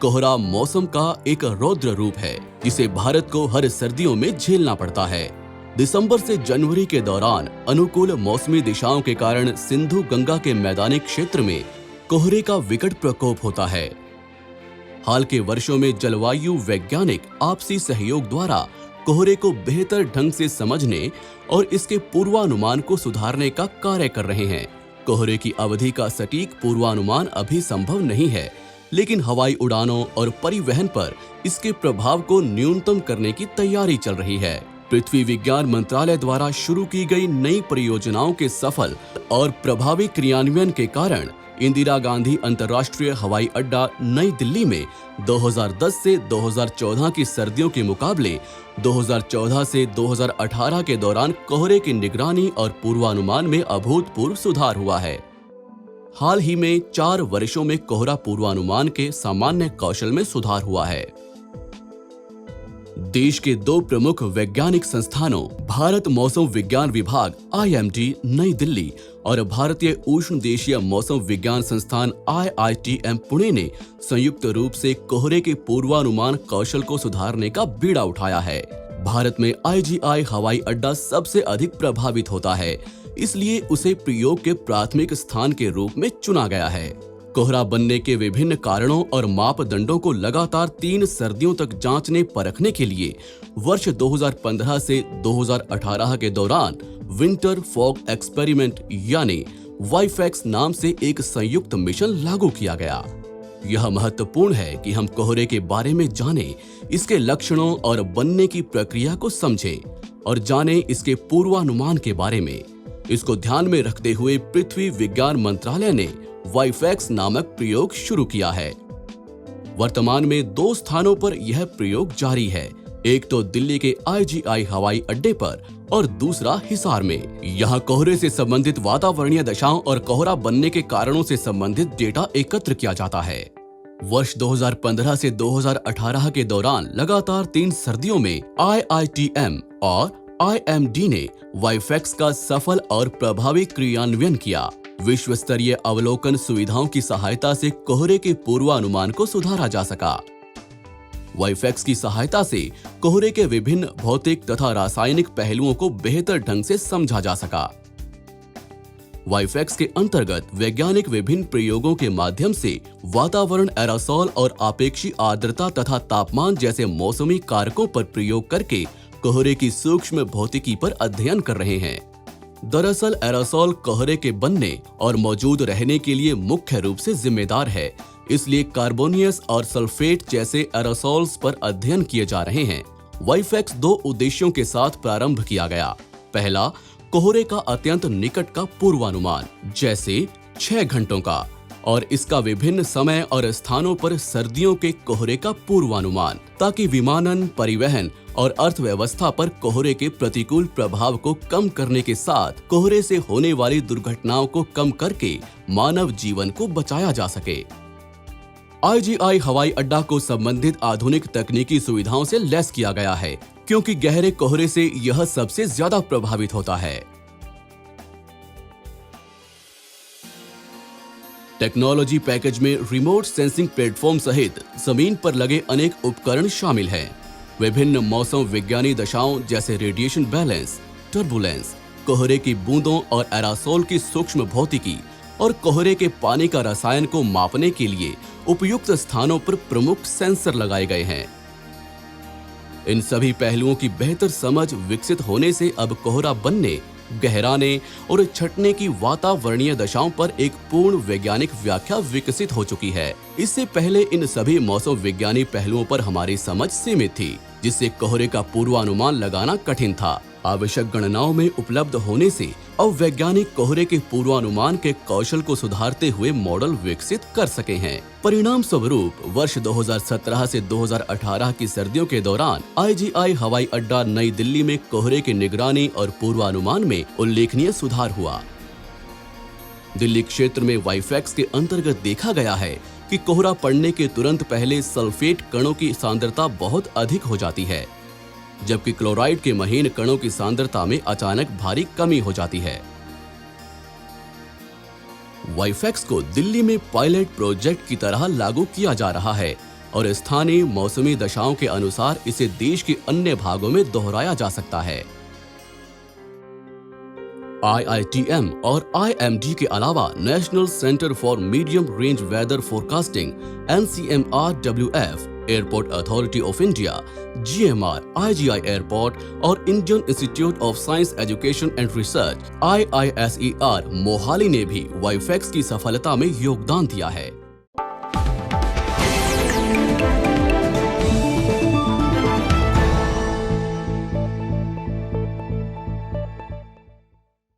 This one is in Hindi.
कोहरा मौसम का एक रौद्र रूप है जिसे भारत को हर सर्दियों में झेलना पड़ता है। दिसंबर से जनवरी के दौरान अनुकूल मौसमी दिशाओं के कारण सिंधु गंगा के मैदानी क्षेत्र में कोहरे का विकट प्रकोप होता है। हाल के वर्षों में जलवायु वैज्ञानिक आपसी सहयोग द्वारा कोहरे को बेहतर ढंग से समझने और इसके पूर्वानुमान को सुधारने का कार्य कर रहे हैं। कोहरे की अवधि का सटीक पूर्वानुमान अभी संभव नहीं है, लेकिन हवाई उड़ानों और परिवहन पर इसके प्रभाव को न्यूनतम करने की तैयारी चल रही है। पृथ्वी विज्ञान मंत्रालय द्वारा शुरू की गई नई परियोजनाओं के सफल और प्रभावी क्रियान्वयन के कारण इंदिरा गांधी अंतर्राष्ट्रीय हवाई अड्डा नई दिल्ली में 2010 से 2014 की सर्दियों के मुकाबले 2014 से 2018 के दौरान कोहरे की निगरानी और पूर्वानुमान में अभूतपूर्व सुधार हुआ है। हाल ही में 4 वर्षों में कोहरा पूर्वानुमान के सामान्य कौशल में सुधार हुआ है। देश के 2 प्रमुख वैज्ञानिक संस्थानों भारत मौसम विज्ञान विभाग IMD नई दिल्ली और भारतीय उष्णदेशीय मौसम विज्ञान संस्थान IITM पुणे ने संयुक्त रूप से कोहरे के पूर्वानुमान कौशल को सुधारने का बीड़ा उठाया है। भारत में IGI हवाई अड्डा सबसे अधिक प्रभावित होता है, इसलिए उसे प्रयोग के प्राथमिक स्थान के रूप में चुना गया है। कोहरा बनने के विभिन्न कारणों और मापदंडों को लगातार 3 सर्दियों तक जांचने परखने के लिए वर्ष 2015 से 2018 के दौरान विंटर फॉग एक्सपेरिमेंट यानी वाईफैक्स नाम से एक संयुक्त मिशन लागू किया गया। यह महत्वपूर्ण है कि हम कोहरे के बारे में जानें, इसके लक्षणों और बनने की प्रक्रिया को समझें और जानें इसके पूर्वानुमान के बारे में। इसको ध्यान में रखते हुए पृथ्वी विज्ञान मंत्रालय ने वाईफैक्स नामक प्रयोग शुरू किया है। वर्तमान में 2 स्थानों पर यह प्रयोग जारी है, एक तो दिल्ली के IGI हवाई अड्डे पर और दूसरा हिसार में। यहाँ कोहरे से संबंधित वातावरणीय दशाओं और कोहरा बनने के कारणों से संबंधित डेटा एकत्र किया जाता है। वर्ष 2015 से 2018 के दौरान लगातार 3 सर्दियों में IITM और IMD ने वाईफैक्स का सफल और प्रभावी क्रियान्वयन किया। विश्व स्तरीय अवलोकन सुविधाओं की सहायता से कोहरे के पूर्वानुमान को सुधारा जा सका। वाईफैक्स की सहायता से कोहरे के विभिन्न भौतिक तथा रासायनिक पहलुओं को बेहतर ढंग से समझा जा सका। वाईफैक्स के अंतर्गत वैज्ञानिक विभिन्न प्रयोगों के माध्यम से वातावरण एरोसोल और आपेक्षी आर्द्रता तथा तापमान जैसे मौसमी कारकों पर प्रयोग करके कोहरे की सूक्ष्म भौतिकी पर अध्ययन कर रहे हैं। दरअसल एरोसोल कोहरे के बनने और मौजूद रहने के लिए मुख्य रूप से जिम्मेदार है, इसलिए कार्बोनियस और सल्फेट जैसे एरोसोल्स पर अध्ययन किए जा रहे हैं। वाईफैक्स 2 उद्देश्यों के साथ प्रारंभ किया गया। पहला, कोहरे का अत्यंत निकट का पूर्वानुमान, जैसे 6 घंटों का, और इसका विभिन्न समय और स्थानों पर सर्दियों के कोहरे का पूर्वानुमान, ताकि विमानन, परिवहन और अर्थव्यवस्था पर कोहरे के प्रतिकूल प्रभाव को कम करने के साथ कोहरे से होने वाली दुर्घटनाओं को कम करके मानव जीवन को बचाया जा सके। IGI हवाई अड्डा को संबंधित आधुनिक तकनीकी सुविधाओं से लैस किया गया है, क्योंकि गहरे कोहरे से यह सबसे ज्यादा प्रभावित होता है। टेक्नोलॉजी पैकेज में रिमोट सेंसिंग प्लेटफॉर्म सहित जमीन पर लगे अनेक उपकरण शामिल हैं। विभिन्न मौसम विज्ञानी दशाओं जैसे रेडिएशन बैलेंस, टर्बुलेंस, कोहरे की बूंदों और एरोसोल की सूक्ष्म भौतिकी और कोहरे के पानी का रसायन को मापने के लिए उपयुक्त स्थानों पर प्रमुख सेंसर लगाए गए हैं। इन सभी पहलुओं की बेहतर समझ विकसित होने से अब कोहरा बनने, गहराने और छटने की वातावरणीय दशाओं पर एक पूर्ण वैज्ञानिक व्याख्या विकसित हो चुकी है। इससे पहले इन सभी मौसम विज्ञानी पहलुओं पर हमारी समझ सीमित थी, जिससे कोहरे का पूर्वानुमान लगाना कठिन था। आवश्यक गणनाओं में उपलब्ध होने से अब वैज्ञानिक कोहरे के पूर्वानुमान के कौशल को सुधारते हुए मॉडल विकसित कर सके हैं। परिणाम स्वरूप वर्ष 2017 से 2018 की सर्दियों के दौरान IGI हवाई अड्डा नई दिल्ली में कोहरे की निगरानी और पूर्वानुमान में उल्लेखनीय सुधार हुआ। दिल्ली क्षेत्र में वाईफैक्स के अंतर्गत देखा गया है कि कोहरा पड़ने के तुरंत पहले सल्फेट कणों की सांद्रता बहुत अधिक हो जाती है, जबकि क्लोराइड के महीन कणों की सांद्रता में अचानक भारी कमी हो जाती है। वाईफैक्स को दिल्ली में पायलट प्रोजेक्ट की तरह लागू किया जा रहा है, और स्थानीय मौसमी दशाओं के अनुसार इसे देश के अन्य भागों में दोहराया जा सकता है। IITM और IMD के अलावा national centre for medium range weather forecasting NCMRWF, airport authority of India, GMR, IGI airport और Indian institute of science education and research IISER Mohali ने भी वाईफैक्स की सफलता में योगदान दिया है।